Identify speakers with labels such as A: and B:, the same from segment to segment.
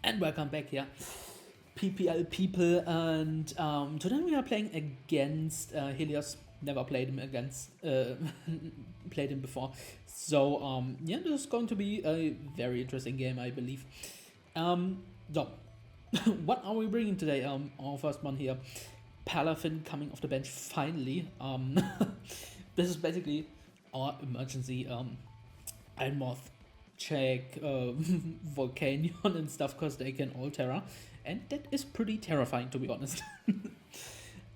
A: And welcome back here, PPL people, and today we are playing against Helios. Never played him against, played him before, so yeah, this is going to be a very interesting game, I believe. So, what are we bringing today? Our first one here, Palafin coming off the bench finally. This is basically our emergency Iron Moth check Volcanion and stuff, because they can all Terra, and that is pretty terrifying, to be honest.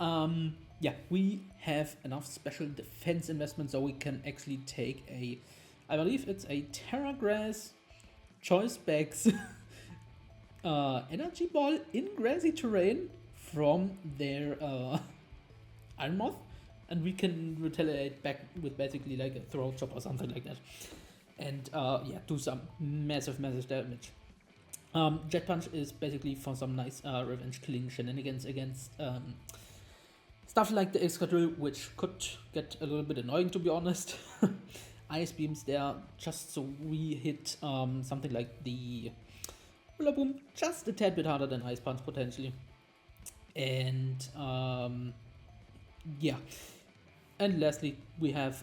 A: Yeah, we have enough special defense investment so we can actually take a, I believe it's a Terra Grass, Choice Specs, Energy Ball in grassy terrain from their Iron Moth, and we can retaliate back with basically like a throat chop or something like that. And yeah, do some massive damage. Jet Punch is basically for some nice revenge killing shenanigans against stuff like the Excadrill, which could get a little bit annoying, to be honest. Ice Beams there, just so we hit something like the Hula Boom just a tad bit harder than Ice Punch potentially. And yeah. And lastly, we have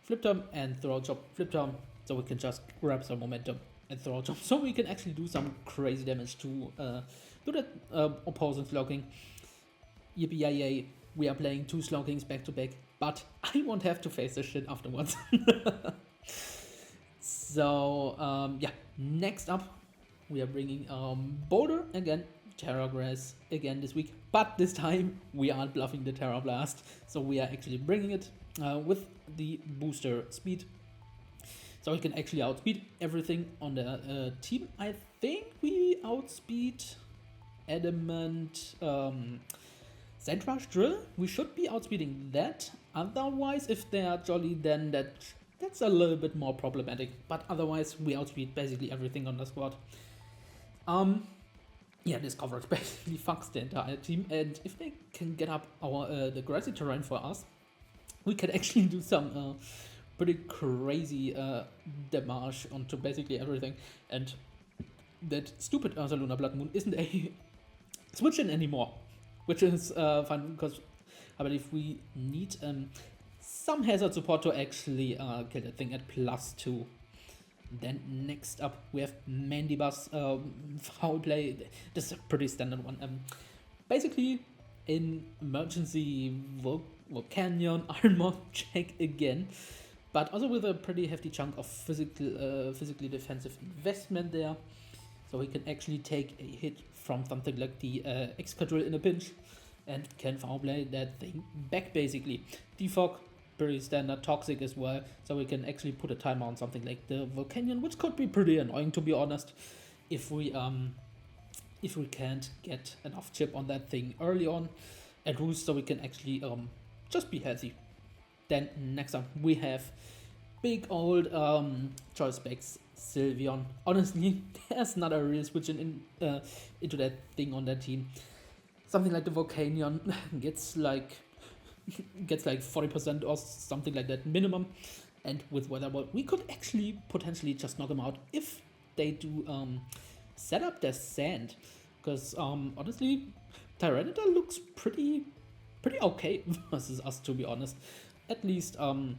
A: Flip Turn and Throw Chop. Flip Turn, so we can just grab some momentum and Throw Chop, so we can actually do some crazy damage to that opposing Slowking. Yippee yay, we are playing 2 Slowkings back to back, but I won't have to face this shit afterwards. So yeah, next up we are bringing Boulder again, Terra Grass again this week, but this time we aren't bluffing the Terra Blast, so we are actually bringing it with the booster speed, so we can actually outspeed everything on the team. I think we outspeed Adamant, Sandrush Drill. We should be outspeeding that. Otherwise, if they are Jolly, then that's a little bit more problematic. But otherwise, we outspeed basically everything on the squad. Yeah, this coverage basically fucks the entire team, and if they can get up our the grassy terrain for us, we can actually do some pretty crazy damage onto basically everything. And that stupid Ursa Lunar Blood Moon isn't a switch in anymore, which is fun, because I believe we need some hazard support to actually kill that thing at +2. Then next up we have Mandibus, foul play. This is a pretty standard one. Basically in emergency Volcanion Iron Moth check again, but also with a pretty hefty chunk of physically defensive investment there, so we can actually take a hit from something like the Excadrill in a pinch and can foul play that thing back basically. Defog, pretty standard, toxic as well, so we can actually put a timer on something like the Volcanion, which could be pretty annoying, to be honest, if we can't get enough chip on that thing early on at roost, so we can actually just be healthy. Then next up we have big old Choice Specs Sylveon. Honestly, there's not a real switch into that thing on that team. Something like the Volcanion gets like 40% or something like that minimum, and with Weather Ball we could actually potentially just knock them out if they do set up their sand, because honestly Tyranitar looks pretty okay versus us, to be honest, at least to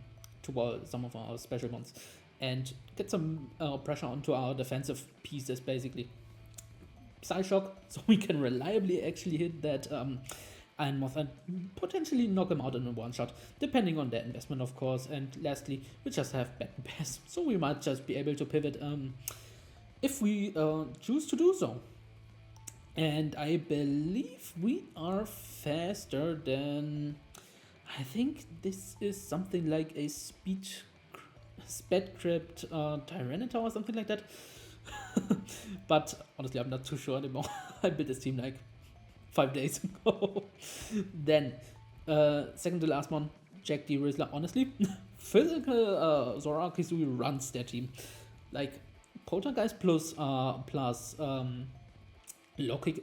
A: wall some of our special ones and get some pressure onto our defensive pieces basically. Psyshock, so we can reliably actually hit that Iron Moth and potentially knock him out in a one shot, depending on their investment, of course. And lastly, we just have Baton Pass, so we might just be able to pivot if we choose to do so. And I believe we are faster than, I think this is something like a Spedcrypt Tyranitar or something like that. But honestly, I'm not too sure anymore. I built this team like 5 days ago. Then second to last one, Jack the Rizzler. Honestly, physical Zora Kizui runs their team. Like Poltergeist plus Lokick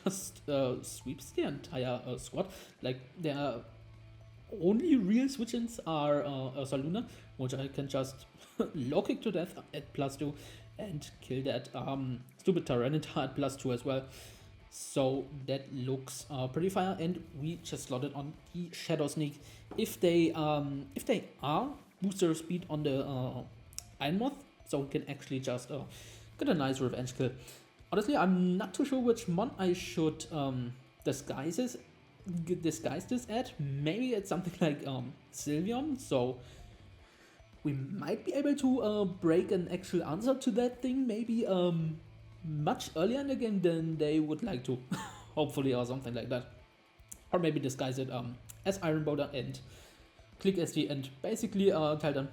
A: just sweeps the entire squad. Like their only real switch-ins are Ursa Luna, which I can just Lokick to death at +2, and kill that stupid Tyranitar at +2 as well. So that looks pretty fire, and we just slotted on the Shadow Sneak. If they are booster speed on the Iron Moth, so we can actually just get a nice revenge kill. Honestly, I'm not too sure which mon I should disguise this at. Maybe it's something like Sylveon, so we might be able to break an actual answer to that thing, maybe much earlier in the game than they would like to, hopefully, or something like that. Or maybe disguise it as Iron Boulder and click SD and basically tell them,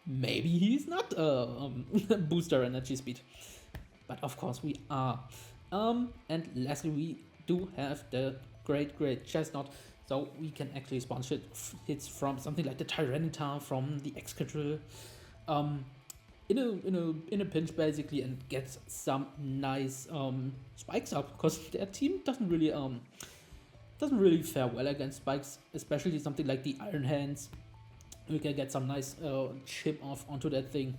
A: maybe he's not booster energy speed. But of course we are. And lastly, we do have the great Chestnut, so we can actually spawn hits from something like the Tyranitar, from the Excadrill, in a pinch basically, and get some nice spikes up, because their team doesn't really fare well against spikes, especially something like the Iron Hands. We can get some nice chip off onto that thing,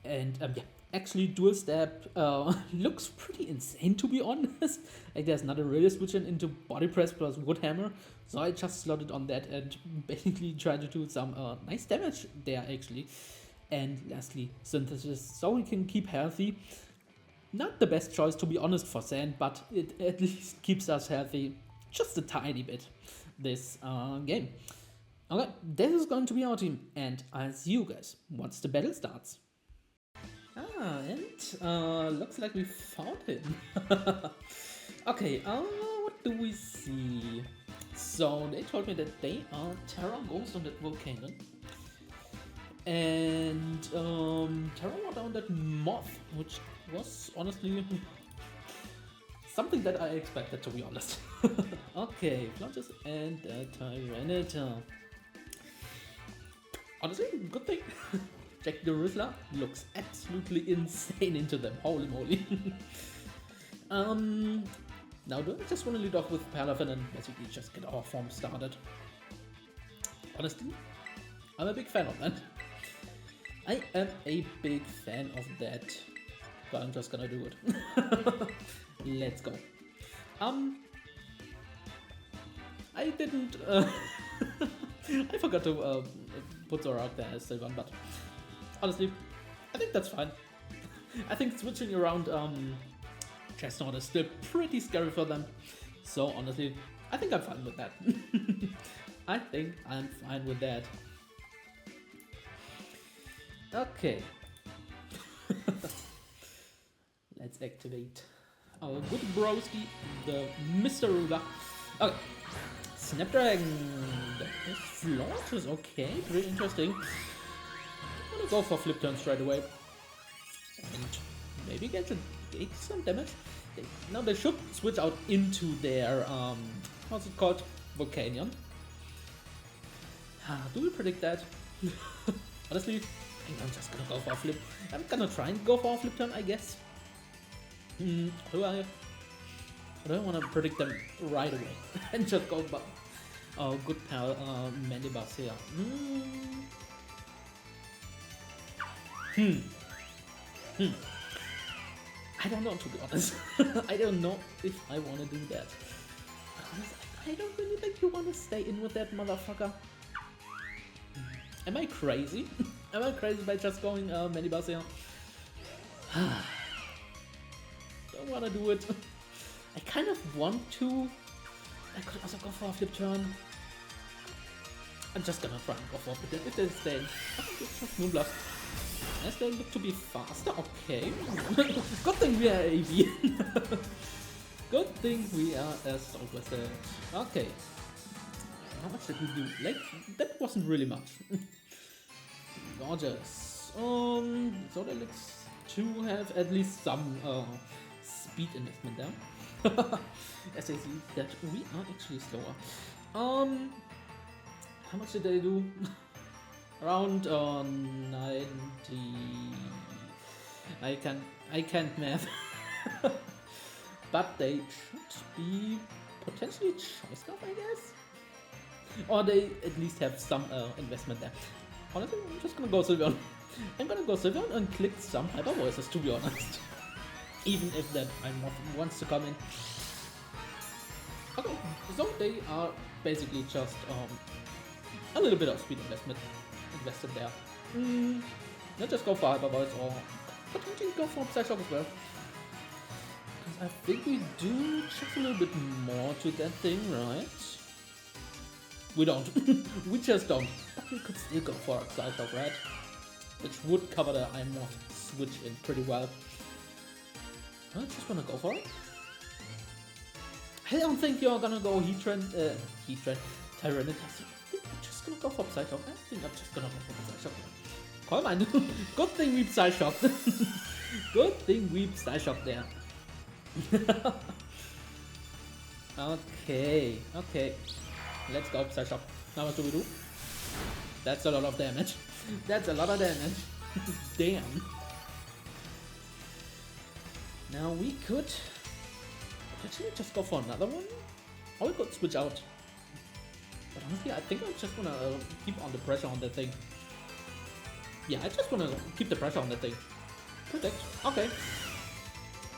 A: and yeah, actually dual stab looks pretty insane, to be honest. Like, there's not a really switching into body press plus wood hammer, so I just slotted on that and basically tried to do some nice damage there actually. And lastly, synthesis, so we can keep healthy. Not the best choice, to be honest, for Sand, but it at least keeps us healthy just a tiny bit this game. Okay, this is going to be our team, and I'll see you guys once the battle starts. And looks like we found him. Okay, what do we see? So they told me that they are Terra Ghost on that Volcano, and Terra Water on that Moth, which was honestly something that I expected, to be honest. Okay, Flaunches and Tyranitar. Honestly, good thing. Jack the Rizzler looks absolutely insane into them. Holy moly. Now do I just want to lead off with Palafin and basically just get our form started? Honestly, I'm a big fan of that. I am a big fan of that. But I'm just gonna do it. Let's go. I didn't I forgot to put Zora out there as Sylvan, but honestly, I think that's fine. I think switching around Chestnut is still pretty scary for them. So honestly, I think I'm fine with that. I think I'm fine with that. Okay. Let's activate our good broski, the Mr. Ruler. Okay. Snapdragon. That is Flaunches. Okay, pretty interesting. I'm gonna go for flip turn straight away. And maybe get some damage. Now they should switch out into their, how's it called? Volcanion. Do we predict that? Honestly, I think I'm just gonna go for a flip. I'm gonna try and go for a flip turn, I guess. Do I want to predict them right away and just go back. Oh, good pal, Mandibus here. I don't know, to be honest. I don't know if I want to do that. I don't really think you want to stay in with that motherfucker. Am I crazy? Am I crazy by just going Mandibus here? Don't want to do it. I kind of want to. I could also go for a flip turn. I'm just gonna try and go for a flip turn if they stay. I think it's just Moonblast. As they look to be faster, okay. Good thing we are AV. Good thing we are a Southwestern. Okay. How much did we do? Like, that wasn't really much. Gorgeous. So that looks to have at least some speed investment there. As I see that we are actually slower. How much did they do? Around 90. I can't math. But they should be potentially choice stuff, I guess. Or they at least have some investment there. Honestly, I'm just gonna go Sylveon. I'm gonna go sit down and click some hyper voices, to be honest. Even if that wants to come in. Okay, so they are basically just a little bit of speed invested there. Let's just go for hyper voice or potentially go for Psyshock as well. Because I think we do just a little bit more to that thing, right? We don't. We just don't. But we could still go for a Psyshock, right? Which would cover the Morph switch in pretty well. I just wanna go for it. I don't think you're gonna go Heatran, Tyranitar. I'm just gonna go for Psyshock. I think I'm just gonna go for Psyshock. Call mine. Good thing we Psyshock. Good thing we Psyshock there. Okay. Let's go Psyshock. Now what do we do? That's a lot of damage. That's a lot of damage. Damn. Now we could potentially just go for another one. Or we could switch out. But honestly, I think I just wanna keep on the pressure on that thing. Yeah, I just wanna keep the pressure on that thing. Protect. Okay.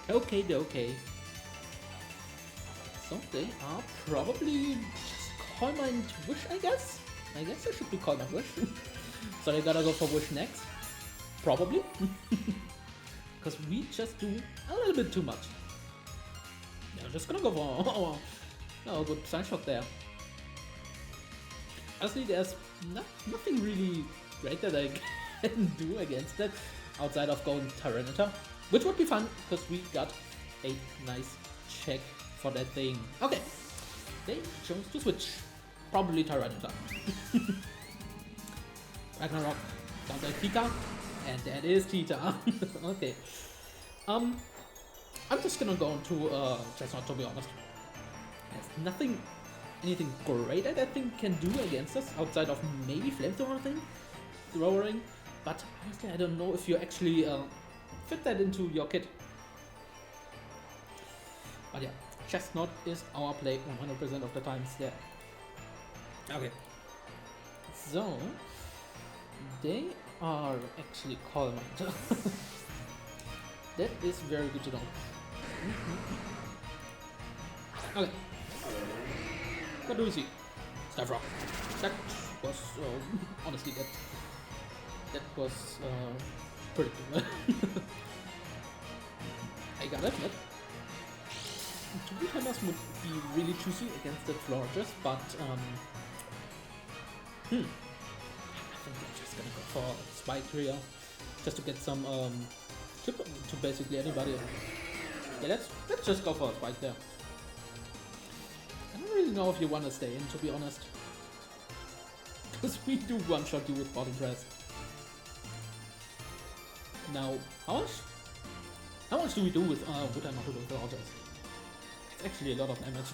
A: Okay. So they are probably just Call Mind Wish, I guess? I guess I should be Call Mind Wish. So they gotta go for Wish next. Probably. Because we just do a little bit too much. Yeah, I'm just gonna go for good Psyshock there. Honestly, there's nothing really great that I can do against that outside of going Tyranitar, which would be fun because we got a nice check for that thing. Okay, they chose to switch. Probably Tyranitar. Ragnarok, sounds like Tita, and that is Tita. Okay. I'm just gonna go into Chestnut, to be honest. There's anything great that thing can do against us outside of maybe throwing, but honestly I don't know if you actually fit that into your kit. But yeah, Chestnut is our play 100% of the times there. Okay, so they are actually Call Mind. That is very good to know. Okay. What do we see? Staff Rock. That was honestly that was pretty good. I gotta admit, two timers would be really juicy against the Florges, but I think I'm just gonna go for Spike here, just to get some chip to basically anybody. Yeah, let's just go for a Spike there. I don't really know if you want to stay in, to be honest. Because we do one-shot you with bottom press. Now, how much do we do with Wood Hammer to the Florges? It's actually a lot of damage.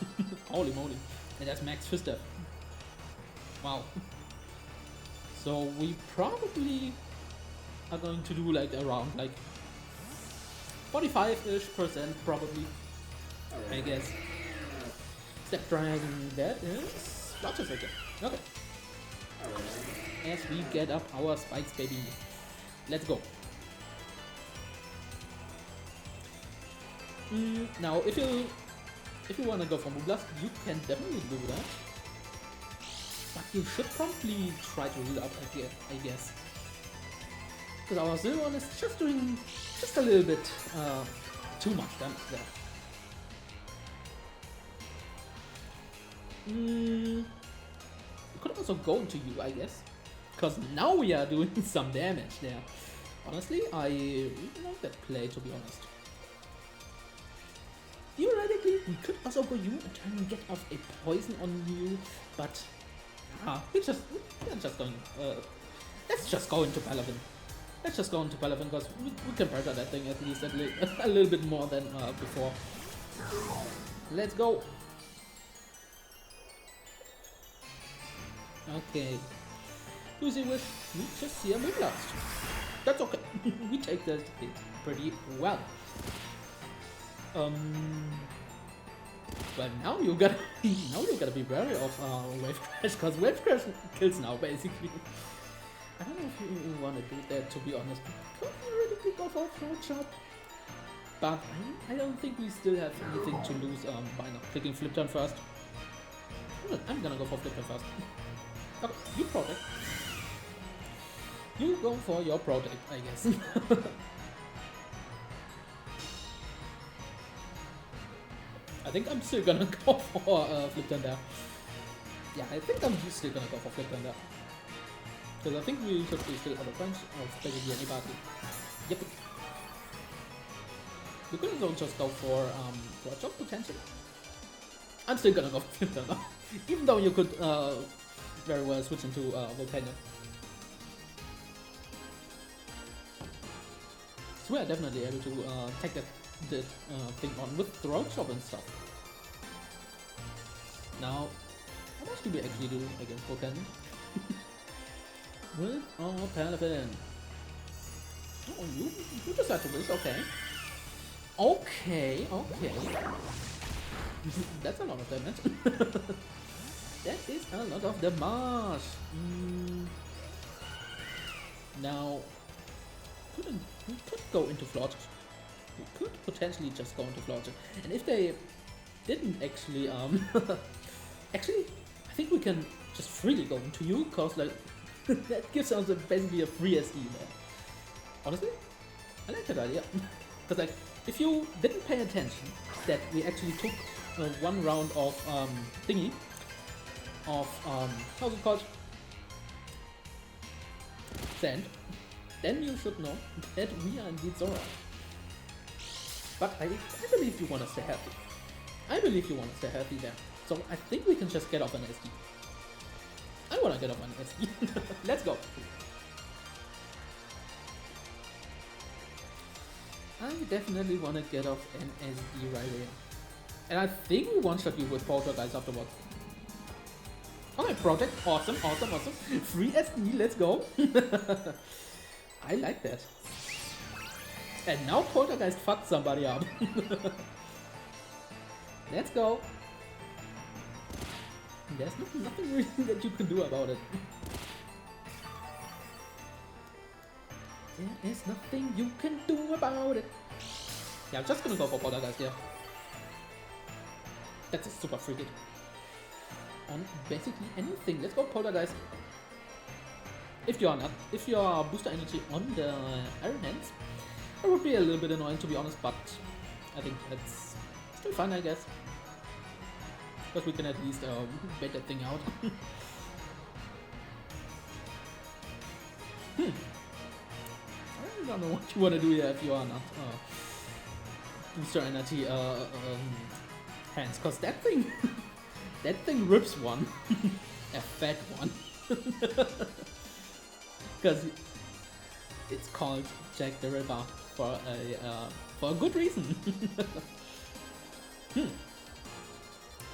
A: Holy moly. And that's max fist step. Wow. So we probably are going to do like around like 45-ish% probably, I guess. Step Dragon, that is Florges again. Okay. As we get up our spikes, baby. Let's go. Now, if you wanna go for Moonblast, you can definitely do that. But you should probably try to heal up again, I guess. Because our Zillion is just doing just a little bit too much damage there. We could also go into you, I guess. Because now we are doing some damage there. Honestly, I really like that play, to be honest. Theoretically, we could also go you and try and get off a poison on you, but we're just going. Let's just go into Paladin. Let's just go into Paladin because we can pressure that thing at least a little bit more than before. Let's go. Okay. Lucy Wish, we just see a Moonblast. That's okay. We take that hit pretty well. But now you gotta be wary of Wave Crash, because Wave Crash kills now basically. I don't know if you want to do that, to be honest. Could theoretically go for a throat chop, but I don't think we still have anything to lose by not clicking flip turn first. I'm gonna go for flip turn first. Okay, you protect. You go for your protect, I guess. I think I'm still gonna go for flip turn there. Yeah, I think I'm still gonna go for flip turn there. Because I think we should be still out of range of basically anybody. Yep. We could also just go for a jump potentially. I'm still gonna go for flip turn now. Even though you could very well switch into Volcano. So we are definitely able to take that thing on with throat chop and stuff. Now, how much do we actually do against Volcano? With our Paraffin. Oh, you decide to wish, okay. Okay. That's a lot of damage. That is a lot of damage. Now, we could go into Florges. We could potentially just go into Florges. And if they didn't actually, actually, I think we can just freely go into you, cause like, that gives us basically a free SE there. Honestly, I like that idea. Because like, if you didn't pay attention that we actually took one round of thingy, of how's it called? Sand, then you should know that we are indeed Zora. But I believe you want to stay healthy. I believe you want to stay healthy there. So I think we can just get off an SD. I want to get off an SD. Let's go. I definitely want to get off an SD right here. And I think we one-shot you with Poltergeist afterwards. Okay, Protect. Awesome. Free SD, let's go. I like that. And now Poltergeist fucked somebody up. Let's go. There's nothing really that you can do about it. There is nothing you can do about it. Yeah, I'm just gonna go for Poltergeist here. That's a super free hit. On basically anything. Let's go Poltergeist. If you are booster energy on the Iron Hands, it would be a little bit annoying to be honest, but I think that's still fun, I guess. Because we can at least bait that thing out. I don't know what you want to do here if you are not booster energy hands, because that thing rips one. A fat one. Because it's called Jack the Ripper for a good reason. I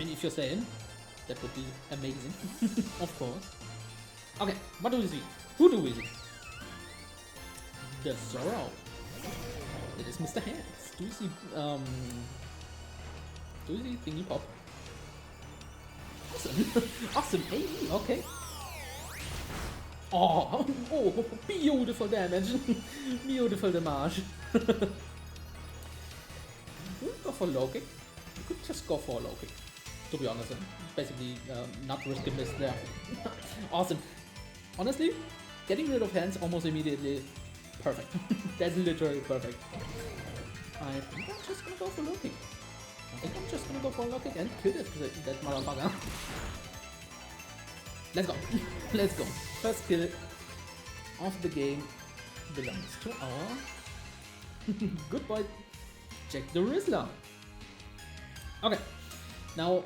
A: mean, if you're saying, that would be amazing. Of course. Okay, what do we see? Who do we see? The Zorro. It is Mr. Hands. Do we see Thingy Pop? Awesome. Awesome AE, okay. Oh, beautiful damage. Beautiful damage. We go for low kick. We could just go for a low kick, to be honest. Basically, not risk a miss there. Awesome. Honestly, getting rid of hands almost immediately, perfect. That's literally perfect. I think I'm just gonna go for low kick. And kill that motherfucker. Let's go. Let's go. First kill of the game belongs to our good boy Jack the Rizzler. Okay, now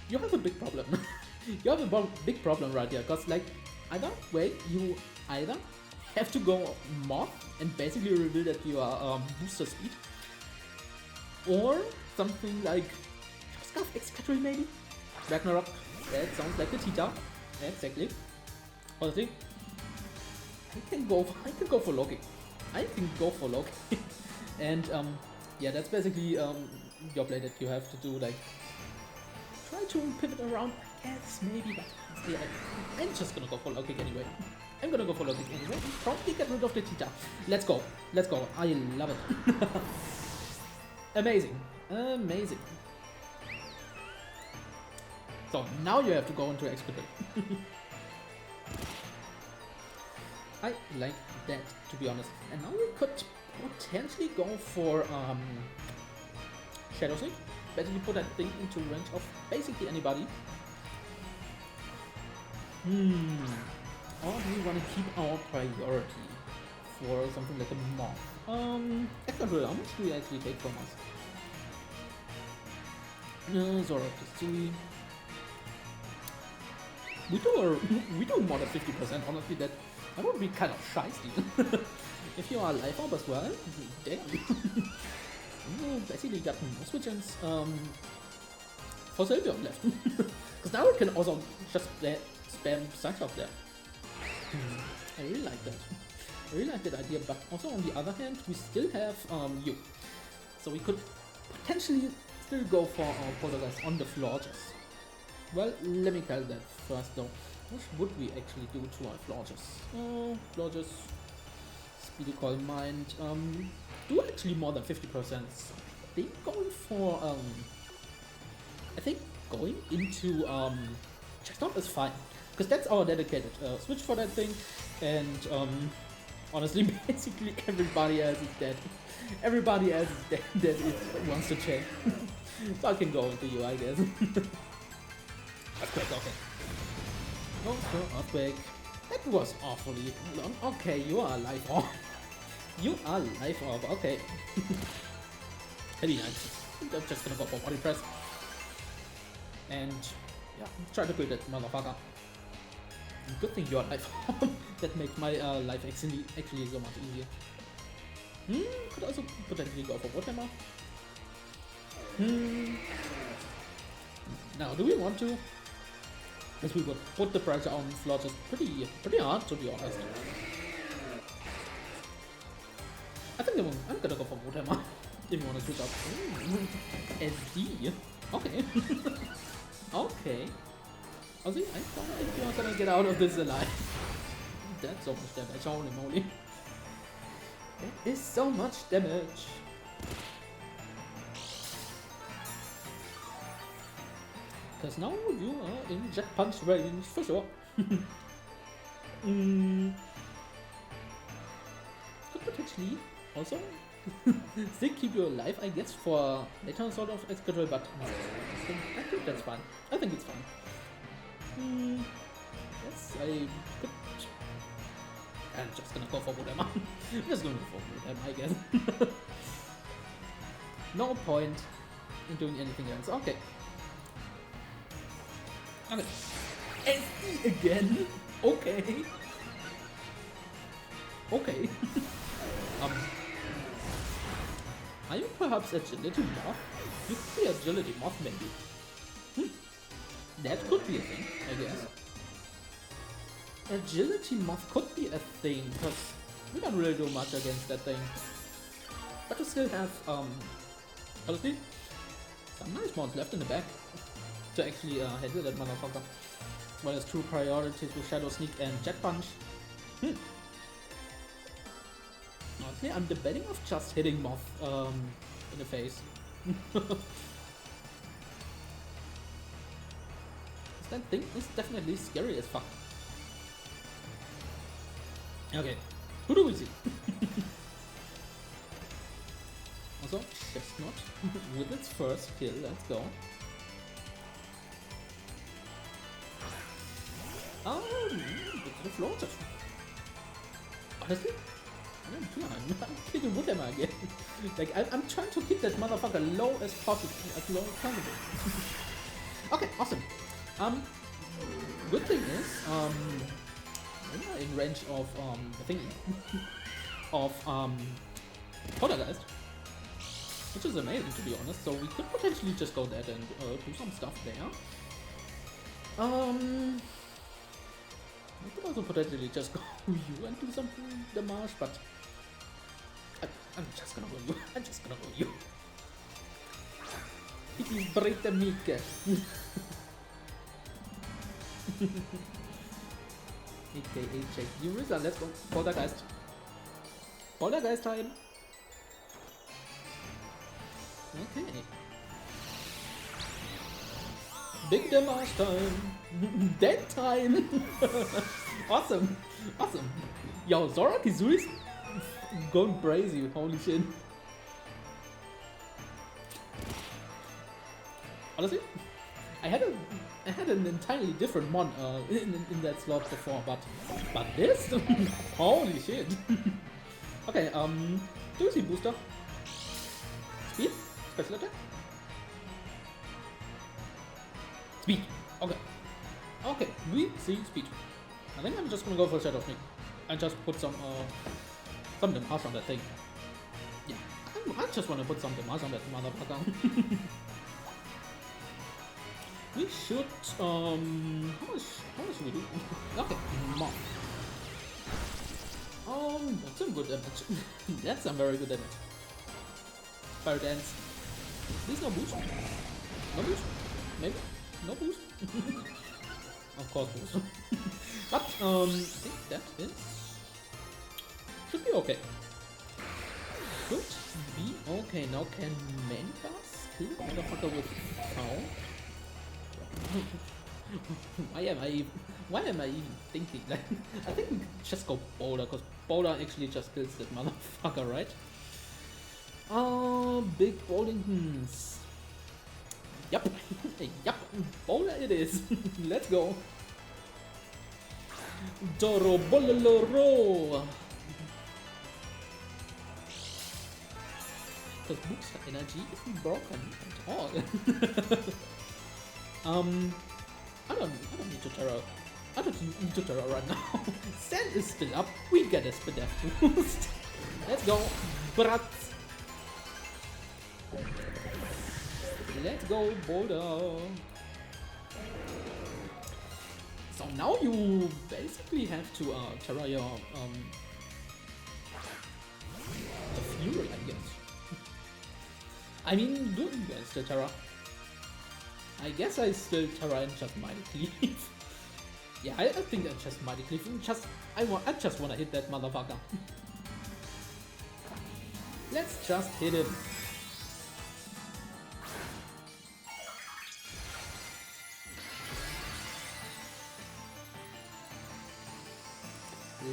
A: you have a big problem. You have a big problem right here, because like either way you either have to go Moth and basically reveal that you are booster speed, or something like Scarf Expatriate maybe? Ragnarok, that sounds like the Tita. Exactly. Honestly, I can go for low kick. And yeah, that's basically your play that you have to do, like try to pivot around, I guess, maybe, but yeah, I'm just gonna go for low kick anyway. I'm gonna go for logic anyway. Probably get rid of the Tita. Let's go. Let's go. I love it. Amazing. Amazing. So now you have to go into Expedite. I like that, to be honest. And now we could potentially go for Shadow Sneak. Basically put that thing into range of basically anybody. Or do we want to keep our priority for something like a moth? Actually, how much do we actually take from us? Zora Kitsui. We do more than 50%, honestly. That would be kind of shiesty. If you are life orb as well, damn. Basically got no switch-ins for Sylvia left. Because now we can also just spam Cyclops there. I really like that. I really like that idea, but also on the other hand, we still have you. So we could potentially still go for our Poltergeist on the Florges. Well, let me calculate that first though. What would we actually do to our Florges? Florges, Speedy Call Mind, do actually more than 50%. So I think going for, I think going into Checkstomp is fine. Because that's our dedicated switch for that thing. And honestly, basically everybody else is dead. Everybody else is dead that wants to check. So I can go into you, I guess. Earthquake, okay. Oh, Earthquake. That was awfully long. Okay, you are alive. Oh. You are life orb, okay. Heavy Knight. I'm just gonna go for body press. And yeah, try to kill that motherfucker. Good thing you're life orb. That makes my life actually so much easier. Could also potentially go for Warhammer. Now, do we want to? Because we would put the pressure on Florges pretty hard, to be honest. I think I'm gonna go for Warhammer. If you want to switch up. SD? Okay. Okay. I don't think you're gonna get out of this alive. That's so much damage, holy moly. That is so much damage. Because now you are in Jet Punch range for sure. Could potentially also still keep you alive, I guess, for later sort of extra, but I think that's fine. I think it's fine. Yes, I could. I'm just gonna go for Budema. I'm just gonna go for Budema, I guess. No point in doing anything else. Okay. Okay. SD again? Okay. Okay. Are you perhaps agility moth? You could be agility moth, maybe. That could be a thing, I guess. Agility moth could be a thing, because we don't really do much against that thing. But we still have, honestly, some nice mods left in the back to actually handle that motherfucker. As well as true priorities with Shadow Sneak and Jet Punch. Honestly, I'm debating of just hitting Moth in the face. That thing is definitely scary as fuck. Okay, who do we see? Also, Chestnut with its first kill, let's go. The floor touch. Honestly, I'm killing Woodhammer again. Like, I'm trying to keep that motherfucker low as possible, as low as possible. Okay, awesome. Good thing is, we're in range of, the thingy, of, Poltergeist, which is amazing, to be honest, so we could potentially just go there and, do some stuff there. We could also potentially just go you and do some damage, but I'm just gonna go you. I'm just gonna go you. It is Britta Mika. aka Jake Urisa. Let's go. Poltergeist. Poltergeist time. Okay. Big damage time. Dead time. Awesome. Awesome. Yo, Zora Kizuri's going crazy. Holy shit. Honestly, I had an entirely different one in that slot before, but this, holy shit. Okay, do you see booster? Speed? Special attack? Speed. Okay. Okay, we see speed. I think I'm just gonna go for Shadow Sneak and just put some damage on that thing. Yeah, I just wanna put some damage on that motherfucker. We should how much should we do? Okay, more. That's some good damage. That's some very good damage. Fire dance. Please no boost. No boost. Maybe. No boost. Of course boost. But I think that is should be okay. Should be okay. Now can main pass kill the motherfucker with foul? Why am I even thinking like I think we just go Boulder because Boulder actually just kills that motherfucker, right? Big Bowlingtons. Yup. Yup. Boulder it is. Let's go. Doro Bololoro. Because booster energy isn't broken at all. I don't need to Terra. I don't need to Terra right now. Sand is still up. We get a speed boost. Let's go, brats. Let's go, Boulder. So now you basically have to Terra your the Fury, I guess. I mean, do you guys still Terra? I guess I still Terra and just Mighty Cleave. Yeah, I think I just Mighty Cleave. I just wanna hit that motherfucker. Let's just hit him.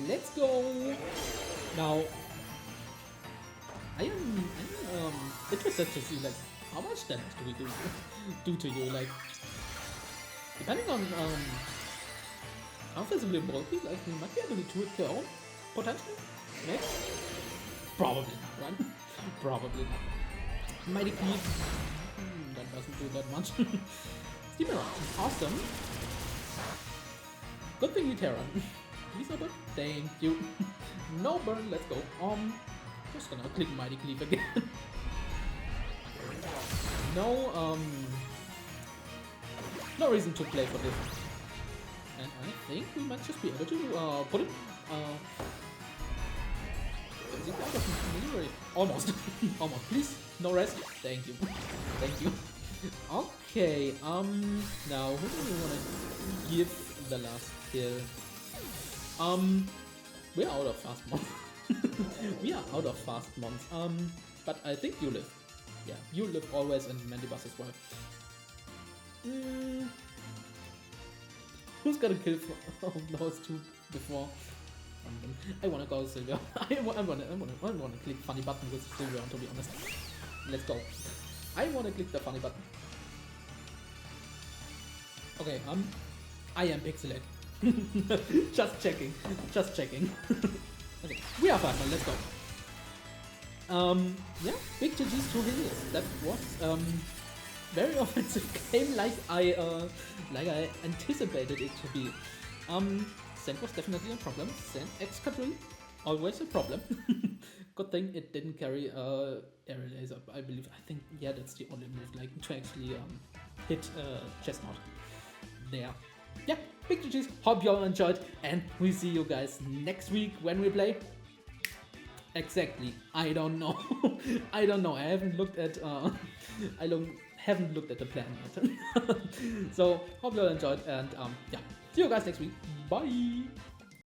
A: Let's go. Now, I am interested to see like how much damage do we do to you, like depending on how physically bulky, like we might be able to hit your own potentially. Maybe. Probably not, right? Probably not. Mighty Cleave. That doesn't do that much. Steamer, awesome. Good thing you Terra. Please no burn. Thank you. No burn. Let's go. Just gonna click Mighty Cleave again. No no reason to play for this. And I think we might just be able to put it almost. Almost. Please, no rest. Thank you. Thank you. Okay, now who do we wanna give the last kill? We're out of fast mons. We are out of fast mons. But I think you live. Yeah, you live always in Mandibus as well. Who's gonna kill those two before? I wanna go Silvia. I wanna click funny button with Silvia, to be honest. Let's go. I wanna click the funny button. Okay, I am Pixelate. Just checking. Just checking. Okay, we are fine, let's go. Yeah, big GG's to Helios. That was very offensive game, like I anticipated it to be. Sand was definitely a problem. Sand Excadrill, always a problem. Good thing it didn't carry aerial laser, I believe. I think yeah, that's the only move like to actually hit Chestnut there. Yeah, big GG's. Hope you all enjoyed, and we see you guys next week when we play. Exactly. I don't know. I don't know. I haven't looked at haven't looked at the plan yet. So hope you all enjoyed, and yeah, see you guys next week. Bye.